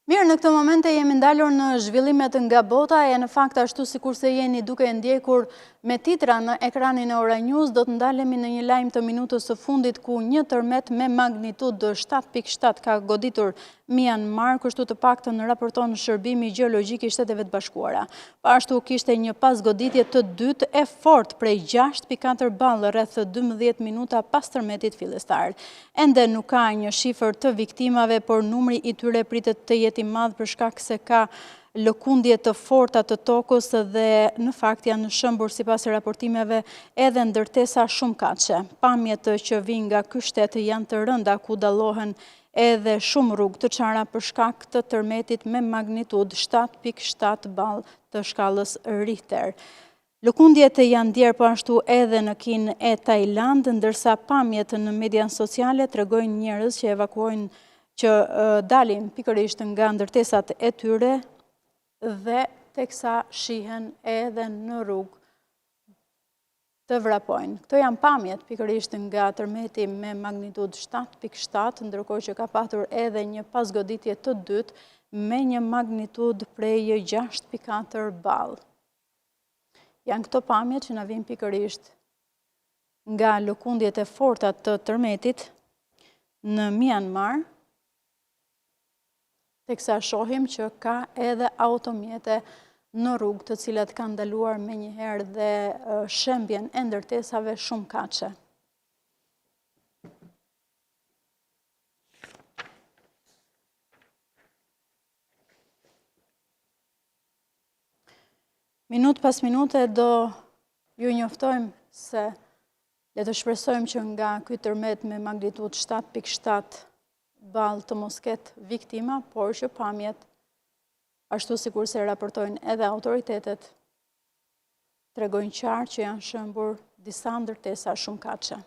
Mirë, në këtë momente jemi ndalur në zhvillimet nga bota e në fakt ashtu sikur se jeni duke ndjekur me titra në ekranin e Ora News, do të ndalemi në një lajm të minutës së fundit ku një tërmet me magnitudë 7.7 ka goditur Myanmar, kështu të paktën raporton Shërbimi Gjeologjik i Shteteve të Bashkuara. Ashtu kishte një pasgoditje të dytë e fortë prej 6.4 ballë rreth 12 minuta pas tërmetit fillestar. Ende nuk ka një shifër të viktimave, por numri i tyre pritet të jetë i madh për shkak se ka lëkundje të forta të tokës dhe në fakt janë shëmbur sipas raportimeve edhe ndërtesa shumë kaqe. Pamjet që vijnë nga ky shtet janë të rënda ku dallohen edhe shumë rrugë të çara për shkak të tërmetit me magnitudë 7.7 ballë të shkallës Richter. Lëkundjet janë ndjerë po ashtu edhe në Kinë e Tajland, ndërsa pamjet në median sociale tregojnë njerëz që evakuojnë që dalin pikërisht nga ndërtesat e tyre dhe teksa shihen edhe në rrugë të vrapojnë. Këto janë pamjet pikërisht nga tërmeti me magnitudë 7.7, ndërkohë që ka patur edhe një pasgoditje të dytë me një magnitudë prej 6.4 ballë. Janë këto pamjet që na vijnë pikërisht nga lëkundjet e forta të tërmetit në Myanmar, teksa shohim që ka edhe automjete në rrugë të cilat kanë ndaluar menjëherë dhe shembjen e ndërtesave shumë kaqe. Minutë pas minute do ju njoftojmë se le të shpresojmë që nga ky tërmet me magnitudë 7.7 ballë të mos ketë viktima, por që pamjet, ashtu sikur se raportojnë edhe autoritetet, tregojnë qartë që janë shëmbur disa ndërtesa shumë kaqe.